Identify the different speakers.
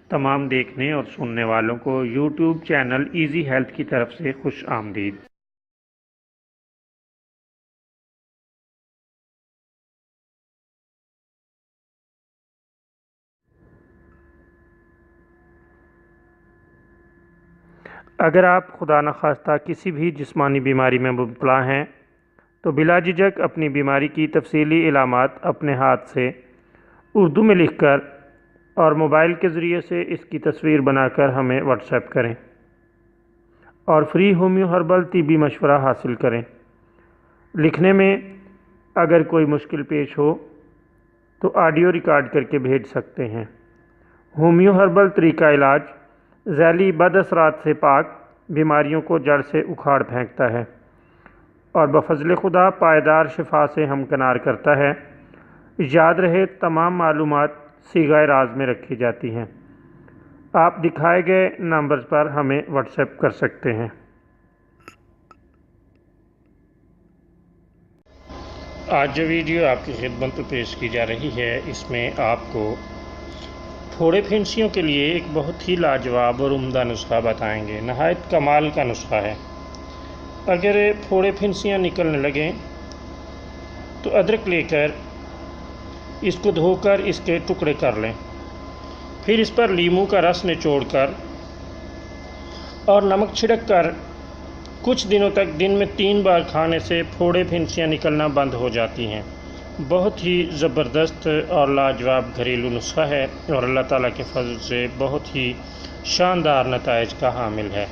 Speaker 1: تمام دیکھنے اور سننے والوں کو یوٹیوب چینل ایزی ہیلتھ کی طرف سے خوش آمدید۔ اگر آپ خدا نخواستہ کسی بھی جسمانی بیماری میں مبتلا ہیں تو بلا جھجک اپنی بیماری کی تفصیلی علامات اپنے ہاتھ سے اردو میں لکھ کر اور موبائل کے ذریعے سے اس کی تصویر بنا کر ہمیں واٹس ایپ کریں اور فری ہومیو ہربل طبی مشورہ حاصل کریں۔ لکھنے میں اگر کوئی مشکل پیش ہو تو آڈیو ریکارڈ کر کے بھیج سکتے ہیں۔ ہومیو ہربل طریقہ علاج ذیلی بد اثرات سے پاک بیماریوں کو جڑ سے اکھاڑ پھینکتا ہے اور بفضل خدا پائیدار شفا سے ہمکنار کرتا ہے۔ یاد رہے تمام معلومات صیغہ راز میں رکھی جاتی ہیں۔ آپ دکھائے گئے نمبرز پر ہمیں واٹس ایپ کر سکتے ہیں۔ آج جو ویڈیو آپ کی خدمت میں پیش کی جا رہی ہے اس میں آپ کو پھوڑے پھنسیوں کے لیے ایک بہت ہی لاجواب اور عمدہ نسخہ بتائیں گے۔ نہایت کمال کا نسخہ ہے۔ اگر پھوڑے پھنسیاں نکلنے لگیں تو ادرک لے کر اس کو دھو کر اس کے ٹکڑے کر لیں، پھر اس پر لیموں کا رس نچوڑ کر اور نمک چھڑک کر کچھ دنوں تک دن میں 3 بار کھانے سے پھوڑے پھنسیاں نکلنا بند ہو جاتی ہیں۔ بہت ہی زبردست اور لاجواب گھریلو نسخہ ہے اور اللہ تعالیٰ کے فضل سے بہت ہی شاندار نتائج کا حامل ہے۔